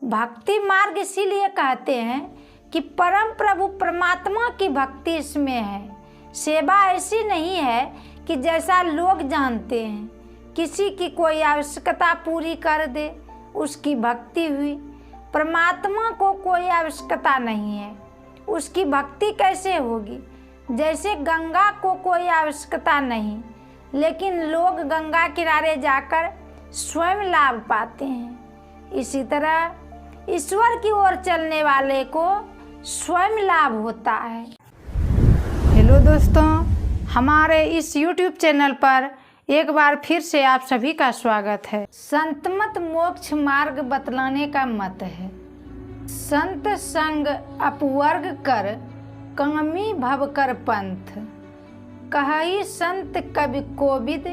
भक्ति मार्ग इसीलिए कहते हैं कि परम प्रभु परमात्मा की भक्ति इसमें है। सेवा ऐसी नहीं है कि जैसा लोग जानते हैं, किसी की कोई आवश्यकता पूरी कर दे उसकी भक्ति हुई। परमात्मा को कोई आवश्यकता नहीं है, उसकी भक्ति कैसे होगी? जैसे गंगा को कोई आवश्यकता नहीं, लेकिन लोग गंगा किनारे जाकर स्वयं लाभ पाते हैं। इसी तरह ईश्वर की ओर चलने वाले को स्वयं लाभ होता है। हेलो दोस्तों, हमारे इस YouTube चैनल पर एक बार फिर से आप सभी का स्वागत है। संतमत मोक्ष मार्ग बतलाने का मत है। संत संग अपवर्ग कर कामी भव कर पंथ, कही संत कवि कोविद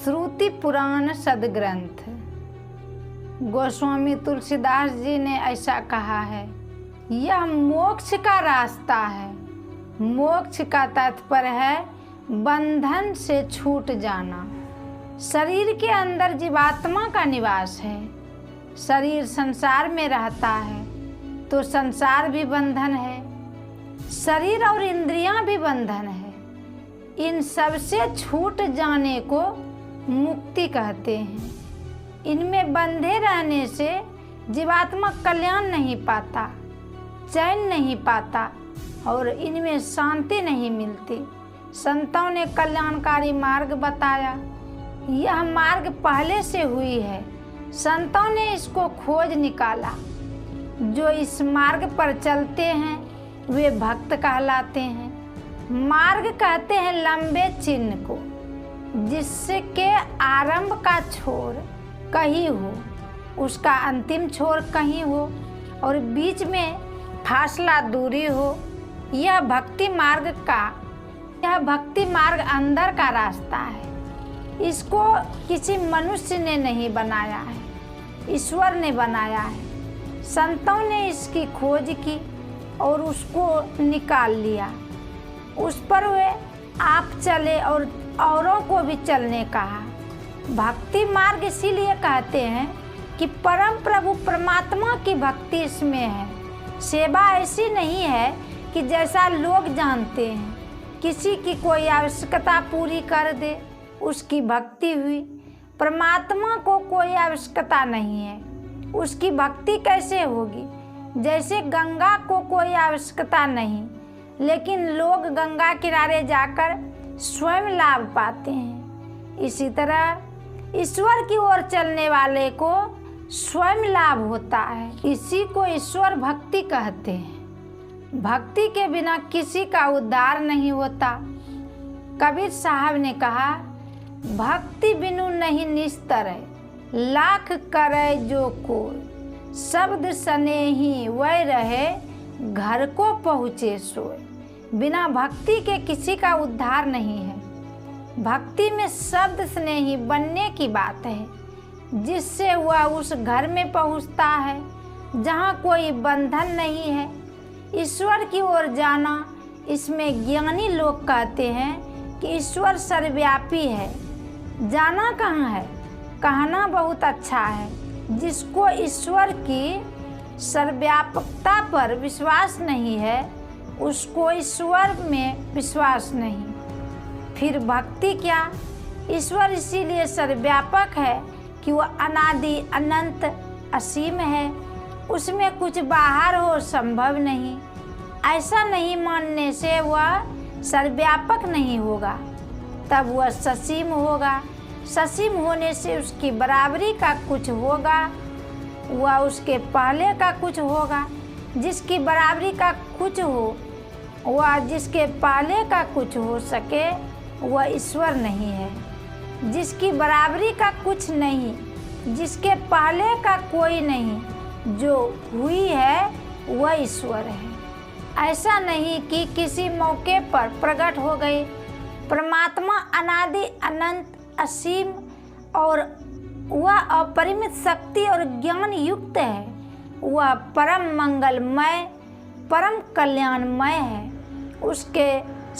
श्रुति पुराण सदग्रंथ। गोस्वामी तुलसीदास जी ने ऐसा कहा है, यह मोक्ष का रास्ता है। मोक्ष का तात्पर्य है बंधन से छूट जाना। शरीर के अंदर जीवात्मा का निवास है। शरीर संसार में रहता है तो संसार भी बंधन है, शरीर और इंद्रियां भी बंधन है। इन सब से छूट जाने को मुक्ति कहते हैं। इनमें बंधे रहने से जीवात्मा कल्याण नहीं पाता, चैन नहीं पाता और इनमें शांति नहीं मिलती। संतों ने कल्याणकारी मार्ग बताया। यह मार्ग पहले से हुई है, संतों ने इसको खोज निकाला। जो इस मार्ग पर चलते हैं वे भक्त कहलाते हैं। मार्ग कहते हैं लंबे चिन्ह को, जिसके आरंभ का छोर कहीं हो, उसका अंतिम छोर कहीं हो और बीच में फासला दूरी हो। यह भक्ति मार्ग अंदर का रास्ता है। इसको किसी मनुष्य ने नहीं बनाया है, ईश्वर ने बनाया है। संतों ने इसकी खोज की और उसको निकाल लिया। उस पर वे आप चले और औरों को भी चलने कहा। भक्ति मार्ग इसीलिए कहते हैं कि परम प्रभु परमात्मा की भक्ति इसमें है। सेवा ऐसी नहीं है कि जैसा लोग जानते हैं, किसी की कोई आवश्यकता पूरी कर दे उसकी भक्ति हुई। परमात्मा को कोई आवश्यकता नहीं है, उसकी भक्ति कैसे होगी? जैसे गंगा को कोई आवश्यकता नहीं, लेकिन लोग गंगा किनारे जाकर स्वयं लाभ पाते हैं। इसी तरह ईश्वर की ओर चलने वाले को स्वयं लाभ होता है। इसी को ईश्वर भक्ति कहते हैं। भक्ति के बिना किसी का उद्धार नहीं होता। कबीर साहब ने कहा, भक्ति बिनु नहीं निस्तर, लाख करे जो कोई, शब्द स्नेही वह रहे, घर को पहुँचे सोए। बिना भक्ति के किसी का उद्धार नहीं है। भक्ति में शब्द स्नेही बनने की बात है, जिससे वह उस घर में पहुंचता है जहां कोई बंधन नहीं है। ईश्वर की ओर जाना, इसमें ज्ञानी लोग कहते हैं कि ईश्वर सर्वव्यापी है। जाना कहाँ है? कहना बहुत अच्छा है। जिसको ईश्वर की सर्वव्यापकता पर विश्वास नहीं है, उसको ईश्वर में विश्वास नहीं। फिर भक्ति क्या? ईश्वर इसीलिए सर्वव्यापक है कि वह अनादि अनंत असीम है। उसमें कुछ बाहर हो संभव नहीं। ऐसा नहीं मानने से वह सर्वव्यापक नहीं होगा, तब वह ससीम होगा। ससीम होने से उसकी बराबरी का कुछ होगा, वह उसके पहले का कुछ होगा। जिसकी बराबरी का कुछ हो, वह जिसके पहले का कुछ हो सके, वह ईश्वर नहीं है। जिसकी बराबरी का कुछ नहीं, जिसके पहले का कोई नहीं, जो हुई है वह ईश्वर है। ऐसा नहीं कि किसी मौके पर प्रकट हो गए। परमात्मा अनादि अनंत असीम और वह अपरिमित शक्ति और ज्ञान युक्त है। वह परम मंगलमय, परम कल्याणमय है। उसके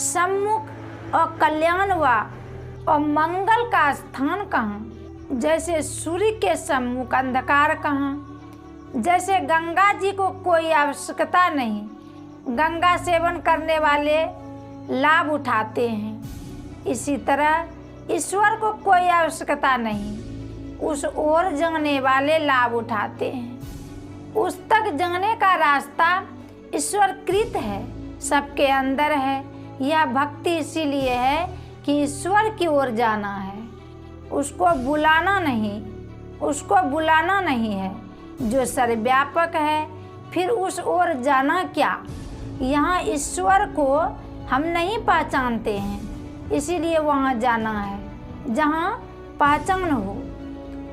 सम्मुख और कल्याण और मंगल का स्थान कहाँ? जैसे सूर्य के सम्मुख अंधकार कहाँ, जैसे गंगा जी को कोई आवश्यकता नहीं, गंगा सेवन करने वाले लाभ उठाते हैं, इसी तरह ईश्वर को कोई आवश्यकता नहीं, उस ओर जाने वाले लाभ उठाते हैं। उस तक जाने का रास्ता ईश्वर कृत है, सबके अंदर है। यह भक्ति इसीलिए है कि ईश्वर की ओर जाना है, उसको बुलाना नहीं है जो सर्वव्यापक है। फिर उस ओर जाना क्या? यहाँ ईश्वर को हम नहीं पहचानते हैं, इसीलिए वहाँ जाना है जहाँ पहचान हो।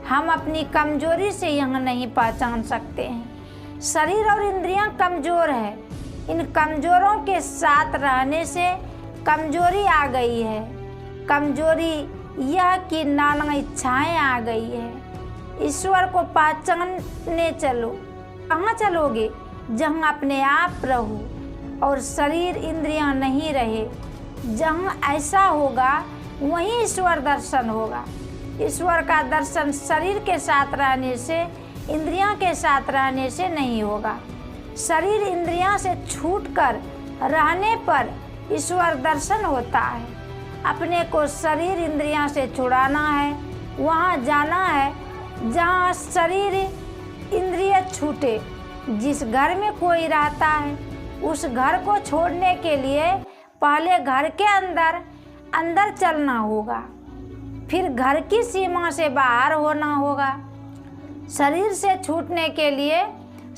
हम अपनी कमजोरी से यहाँ नहीं पहचान सकते हैं। शरीर और इंद्रियां कमज़ोर है, इन कमज़ोरों के साथ रहने से कमजोरी आ गई है। कमजोरी यह कि नाना इच्छाएं आ गई है। ईश्वर को पहचानने चलो। कहाँ चलोगे? जहाँ अपने आप रहो और शरीर इंद्रियां नहीं रहे। जहाँ ऐसा होगा वहीं ईश्वर दर्शन होगा। ईश्वर का दर्शन शरीर के साथ रहने से, इंद्रियां के साथ रहने से नहीं होगा। शरीर इंद्रियां से छूटकर रहने पर ईश्वर दर्शन होता है। अपने को शरीर इंद्रियां से छुड़ाना है, वहाँ जाना है जहाँ शरीर इंद्रिय छूटे। जिस घर में कोई रहता है उस घर को छोड़ने के लिए पहले घर के अंदर चलना होगा, फिर घर की सीमा से बाहर होना होगा। शरीर से छूटने के लिए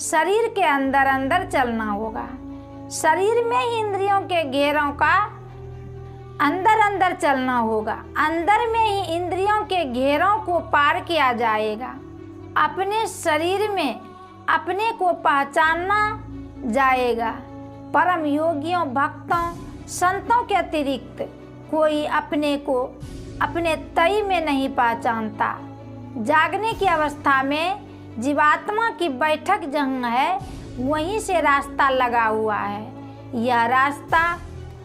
शरीर के अंदर चलना होगा। शरीर में ही इंद्रियों के घेरों का अंदर चलना होगा। अंदर में ही इंद्रियों के घेरों को पार किया जाएगा। अपने शरीर में अपने को पहचानना जाएगा। परम योगियों, भक्तों, संतों के अतिरिक्त कोई अपने को अपने तय में नहीं पहचानता। जागने की अवस्था में जीवात्मा की बैठक जहाँ है वहीं से रास्ता लगा हुआ है। यह रास्ता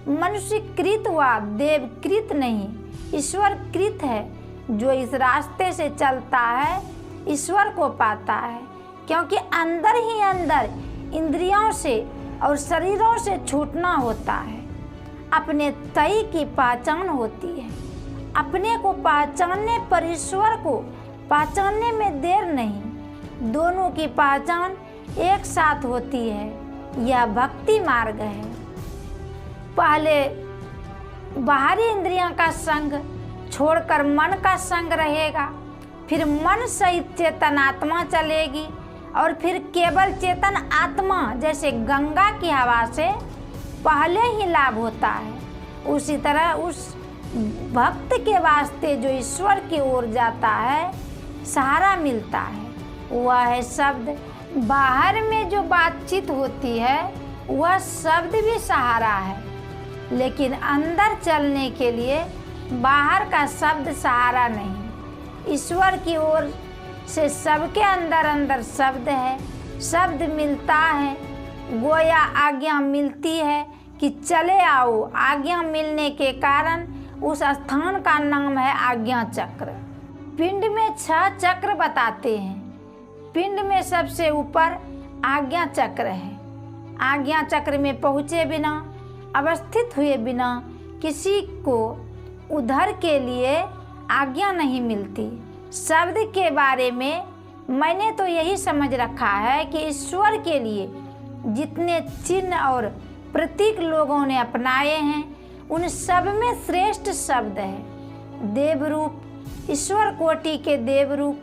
मनुष्यकृत व देवकृत नहीं, ईश्वरकृत है। जो इस रास्ते से चलता है ईश्वर को पाता है, क्योंकि अंदर ही अंदर इंद्रियों से और शरीरों से छूटना होता है। अपने तय की पहचान होती है। अपने को पहचानने पर ईश्वर को पहचानने में देर नहीं। दोनों की पहचान एक साथ होती है। यह भक्ति मार्ग है। पहले बाहरी इंद्रियों का संग छोड़कर मन का संग रहेगा, फिर मन सहित चेतन आत्मा चलेगी और फिर केवल चेतन आत्मा जैसे गंगा की हवा से पहले ही लाभ होता है। उसी तरह उस भक्त के वास्ते जो ईश्वर की ओर जाता है सहारा मिलता है। वह है शब्द। बाहर में जो बातचीत होती है वह शब्द भी सहारा है, लेकिन अंदर चलने के लिए बाहर का शब्द सहारा नहीं। ईश्वर की ओर से सबके अंदर शब्द है। शब्द मिलता है, गोया आज्ञा मिलती है कि चले आओ। आज्ञा मिलने के कारण उस स्थान का नाम है आज्ञा चक्र। पिंड में 6 चक्र बताते हैं। पिंड में सबसे ऊपर आज्ञा चक्र है। आज्ञा चक्र में पहुँचे बिना, अवस्थित हुए बिना किसी को उधर के लिए आज्ञा नहीं मिलती। शब्द के बारे में मैंने तो यही समझ रखा है कि ईश्वर के लिए जितने चिन्ह और प्रतीक लोगों ने अपनाए हैं उन सब में श्रेष्ठ शब्द है। देवरूप, ईश्वर कोटि के देवरूप,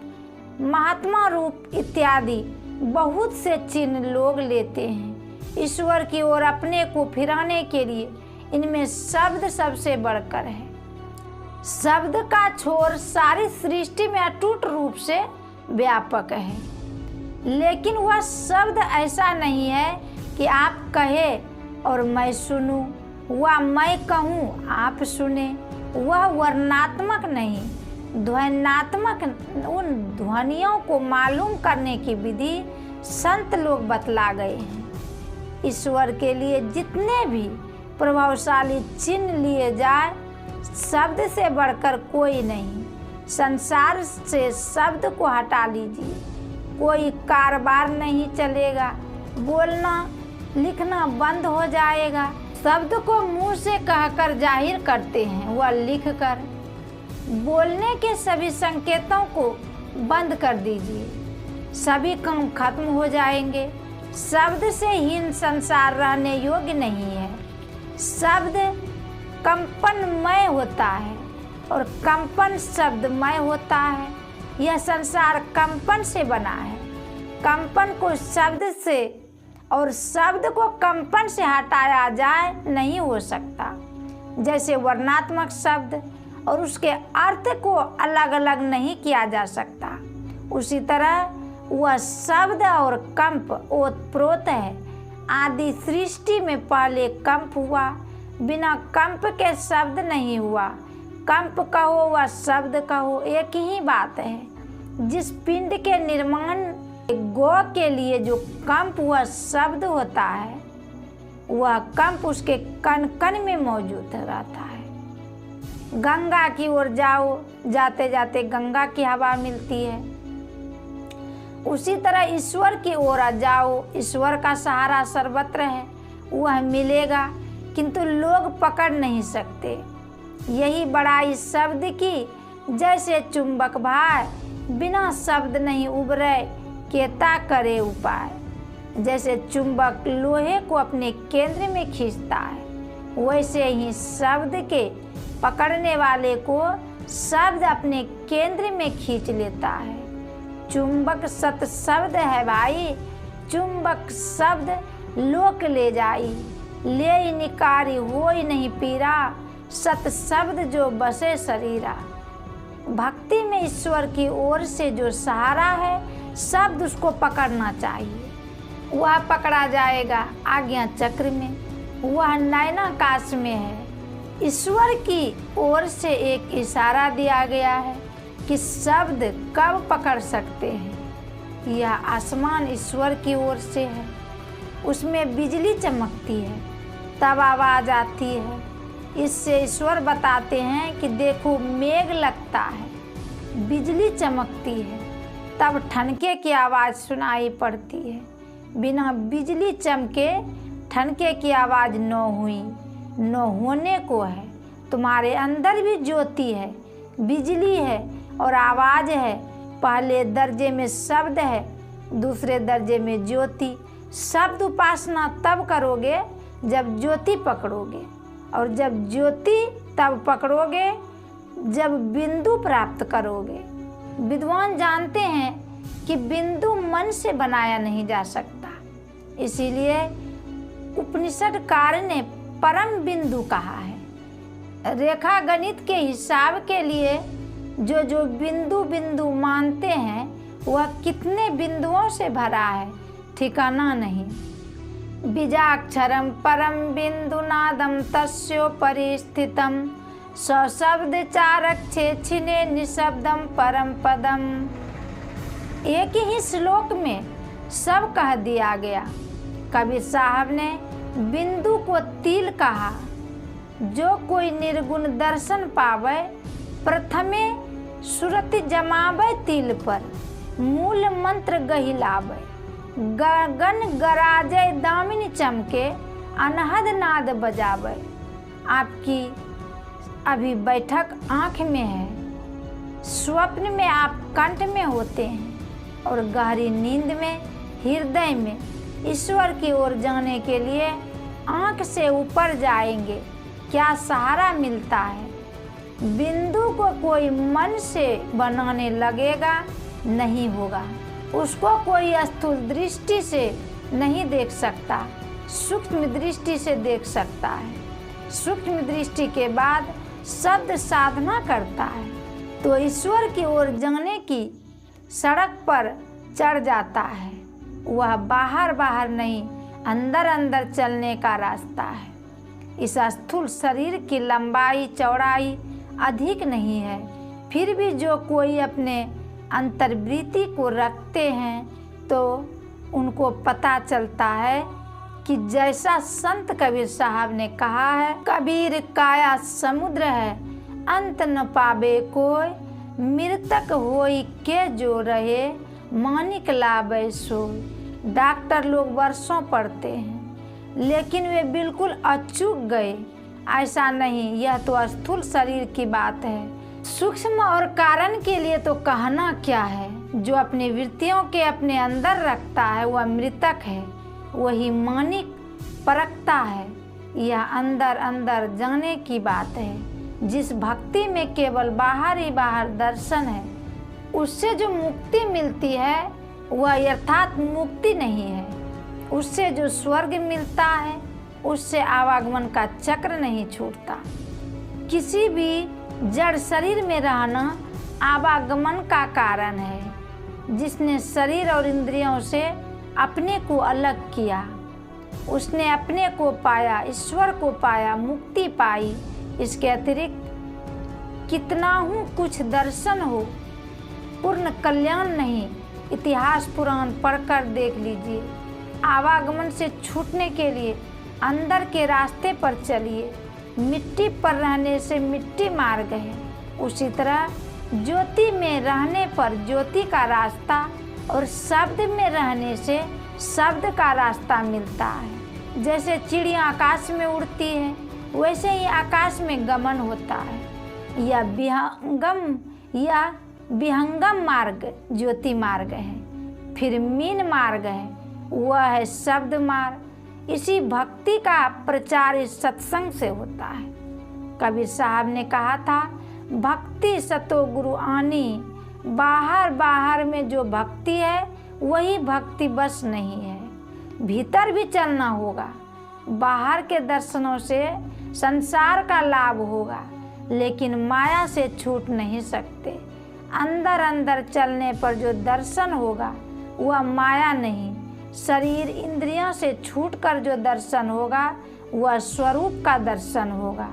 महात्मा रूप इत्यादि बहुत से चिन्ह लोग लेते हैं। ईश्वर की ओर अपने को फिराने के लिए इनमें शब्द सबसे बढ़कर है। शब्द का छोर सारी सृष्टि में अटूट रूप से व्यापक है, लेकिन वह शब्द ऐसा नहीं है कि आप कहे और मैं सुनूं, वह मैं कहूँ आप सुने। वह वर्णात्मक नहीं, ध्वन्यात्मक। उन ध्वनियों को मालूम करने की विधि संत लोग बतला गए हैं। ईश्वर के लिए जितने भी प्रभावशाली चिन्ह लिए जाए, शब्द से बढ़कर कोई नहीं। संसार से शब्द को हटा लीजिए, कोई कारोबार नहीं चलेगा, बोलना लिखना बंद हो जाएगा। शब्द को मुंह से कहकर जाहिर करते हैं, वह लिख कर। बोलने के सभी संकेतों को बंद कर दीजिए, सभी काम खत्म हो जाएंगे। शब्द से हीन संसार रहने योग्य नहीं है। शब्द कंपनमय होता है और कंपन शब्दमय होता है। यह संसार कंपन से बना है। कंपन को शब्द से और शब्द को कंपन से हटाया जाए नहीं हो सकता। जैसे वर्णात्मक शब्द और उसके अर्थ को अलग अलग नहीं किया जा सकता, उसी तरह वह शब्द और कंप ओतप्रोत है। आदि सृष्टि में पहले कंप हुआ, बिना कंप के शब्द नहीं हुआ। कंप कहो व शब्द कहो एक ही बात है। जिस पिंड के निर्माण गो के लिए जो कंप हुआ शब्द होता है, वह कंप उसके कण कण में मौजूद रहता है। गंगा की ओर जाओ, जाते जाते गंगा की हवा मिलती है। उसी तरह ईश्वर की ओर जाओ, ईश्वर का सहारा सर्वत्र है, वह मिलेगा, किंतु लोग पकड़ नहीं सकते। यही बड़ाई शब्द की, जैसे चुंबक भार बिना शब्द नहीं उभरे, केता करे उपाय। जैसे चुंबक लोहे को अपने केंद्र में खींचता है, वैसे ही शब्द के पकड़ने वाले को शब्द अपने केंद्र में खींच लेता है। चुंबक सत शब्द है भाई, चुंबक शब्द लोक ले जाई। ले निकारी होई नहीं पीरा, सत शब्द जो बसे शरीरा। भक्ति में ईश्वर की ओर से जो सहारा है, शब्द उसको पकड़ना चाहिए। वह पकड़ा जाएगा आज्ञा चक्र में, वह नयनाकाश में है। ईश्वर की ओर से एक इशारा दिया गया है कि शब्द कब पकड़ सकते हैं। यह आसमान ईश्वर की ओर से है, उसमें बिजली चमकती है, तब आवाज़ आती है। इससे ईश्वर बताते हैं कि देखो मेघ लगता है, बिजली चमकती है, तब ठनके की आवाज़ सुनाई पड़ती है। बिना बिजली चमके ठनके की आवाज़ न हुई, न होने को है। तुम्हारे अंदर भी ज्योति है, बिजली है और आवाज़ है। पहले दर्जे में शब्द है, दूसरे दर्जे में ज्योति। शब्द उपासना तब करोगे जब ज्योति पकड़ोगे, और जब ज्योति तब पकड़ोगे जब बिंदु प्राप्त करोगे। विद्वान जानते हैं कि बिंदु मन से बनाया नहीं जा सकता, इसीलिए उपनिषदकार ने परम बिंदु कहा है। रेखा गणित के हिसाब के लिए जो जो बिंदु बिंदु मानते हैं, वह कितने बिंदुओं से भरा है ठिकाना नहीं। बीजाक्षरम परम बिंदु नादम तस्योपरि स्थितम, सशब्द चारक्षे छिने निशब्दम परम पदम। एक ही श्लोक में सब कह दिया गया। कबीर साहब ने बिंदु को तिल कहा। जो कोई निर्गुण दर्शन पावे, प्रथमे सुरति जमावे तिल पर, मूल मंत्र गहिलावे। गगन गराजे दामिनी चमके, अनहद नाद बजावे। आपकी अभी बैठक आँख में है, स्वप्न में आप कंठ में होते हैं, और गहरी नींद में हृदय में। ईश्वर की ओर जाने के लिए आँख से ऊपर जाएंगे, क्या सहारा मिलता है। बिंदु को कोई मन से बनाने लगेगा नहीं होगा, उसको कोई स्थूल दृष्टि से नहीं देख सकता, सूक्ष्म दृष्टि से देख सकता है। सूक्ष्म दृष्टि के बाद शब्द साधना करता है तो ईश्वर की ओर जाने की सड़क पर चढ़ जाता है। वह बाहर बाहर नहीं, अंदर अंदर चलने का रास्ता है। इस स्थूल शरीर की लंबाई चौड़ाई अधिक नहीं है, फिर भी जो कोई अपने अंतर्वृत्ति को रखते हैं तो उनको पता चलता है कि जैसा संत कबीर साहब ने कहा है, कबीर काया समुद्र है, अंत न पावे कोई, मृतक होई के जो रहे, मानिक लाबै सोई। डॉक्टर लोग वर्षों पढ़ते हैं लेकिन वे बिल्कुल अचूक गए। ऐसा नहीं, यह तो स्थूल शरीर की बात है। सूक्ष्म और कारण के लिए तो कहना क्या है। जो अपनी वृत्तियों के अपने अंदर रखता है वह मृतक है, वही मानिक परखता है। यह अंदर अंदर जाने की बात है। जिस भक्ति में केवल बाहर ही बाहर दर्शन है, उससे जो मुक्ति मिलती है वह यथार्थ मुक्ति नहीं है। उससे जो स्वर्ग मिलता है उससे आवागमन का चक्र नहीं छूटता। किसी भी जड़ शरीर में रहना आवागमन का कारण है। जिसने शरीर और इंद्रियों से अपने को अलग किया, उसने अपने को पाया, ईश्वर को पाया, मुक्ति पाई। इसके अतिरिक्त कितना हूँ कुछ दर्शन हो, पूर्ण कल्याण नहीं। इतिहास पुराण पढ़कर देख लीजिए। आवागमन से छूटने के लिए अंदर के रास्ते पर चलिए। मिट्टी पर रहने से मिट्टी मार्ग है, उसी तरह ज्योति में रहने पर ज्योति का रास्ता और शब्द में रहने से शब्द का रास्ता मिलता है। जैसे चिड़िया आकाश में उड़ती है वैसे ही आकाश में गमन होता है। यह विहंगम मार्ग ज्योति मार्ग है। फिर मीन मार्ग है, वह है शब्द मार्ग। इसी भक्ति का प्रचार इस सत्संग से होता है। कबीर साहब ने कहा था, भक्ति सतो गुरु आनी। बाहर बाहर में जो भक्ति है वही भक्ति बस नहीं है, भीतर भी चलना होगा। बाहर के दर्शनों से संसार का लाभ होगा लेकिन माया से छूट नहीं सकते। अंदर अंदर चलने पर जो दर्शन होगा वह माया नहीं, शरीर इंद्रियों से छूटकर जो दर्शन होगा वह स्वरूप का दर्शन होगा।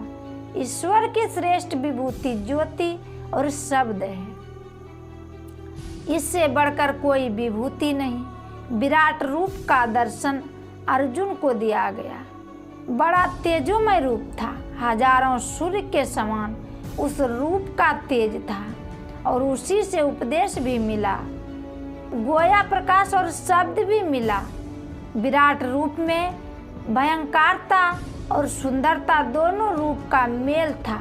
ईश्वर की श्रेष्ठ विभूति ज्योति और शब्द है, इससे बढ़कर कोई विभूति नहीं। विराट रूप का दर्शन अर्जुन को दिया गया। बड़ा तेजोमय रूप था, हजारों सूर्य के समान उस रूप का तेज था और उसी से उपदेश भी मिला, गोया प्रकाश और शब्द भी मिला। विराट रूप में भयंकरता और सुंदरता दोनों रूप का मेल था।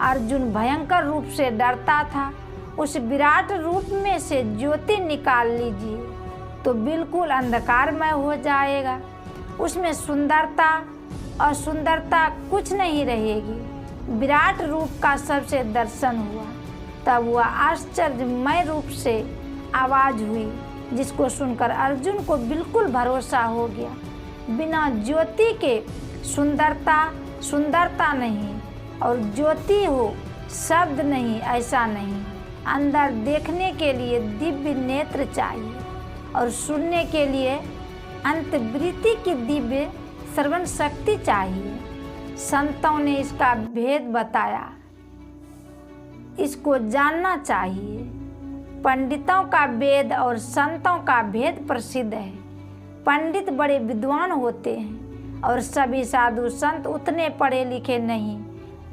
अर्जुन भयंकर रूप से डरता था। उस विराट रूप में से ज्योति निकाल लीजिए तो बिल्कुल अंधकारमय हो जाएगा। उसमें सुंदरता और सुंदरता कुछ नहीं रहेगी। विराट रूप का सबसे दर्शन हुआ, तब वह आश्चर्यमय रूप से आवाज हुई जिसको सुनकर अर्जुन को बिल्कुल भरोसा हो गया। बिना ज्योति के सुंदरता नहीं, और ज्योति हो शब्द नहीं, ऐसा नहीं। अंदर देखने के लिए दिव्य नेत्र चाहिए और सुनने के लिए अंतर्वृत्ति की दिव्य श्रवण शक्ति चाहिए। संतों ने इसका भेद बताया, इसको जानना चाहिए। पंडितों का वेद और संतों का भेद प्रसिद्ध है। पंडित बड़े विद्वान होते हैं और सभी साधु संत उतने पढ़े लिखे नहीं,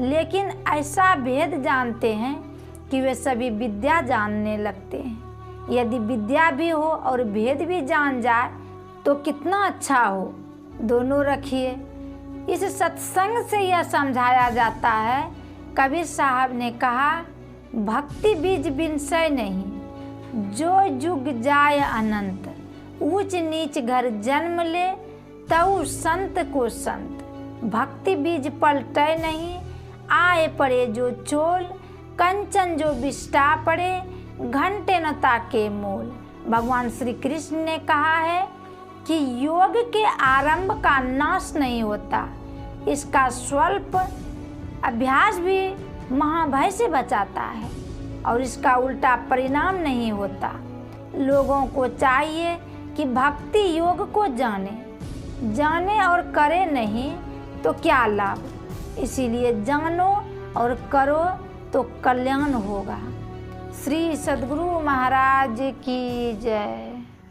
लेकिन ऐसा भेद जानते हैं कि वे सभी विद्या जानने लगते हैं। यदि विद्या भी हो और भेद भी जान जाए तो कितना अच्छा हो। दोनों रखिए। इस सत्संग से यह समझाया जाता है, कबीर साहब ने कहा, भक्ति बीज विषय नहीं, जो जुग जाय अनंत। ऊंच नीच घर जन्म ले, तऊ संत को संत। भक्ति बीज पलटे नहीं, आए पड़े जो चोल। कंचन जो बिष्टा पड़े, घंटे न ताके मोल। भगवान श्री कृष्ण ने कहा है कि योग के आरंभ का नाश नहीं होता, इसका स्वल्प अभ्यास भी महाभय से बचाता है और इसका उल्टा परिणाम नहीं होता। लोगों को चाहिए कि भक्ति योग को जाने और करे नहीं तो क्या लाभ। इसीलिए जानो और करो तो कल्याण होगा। श्री सद्गुरु महाराज की जय।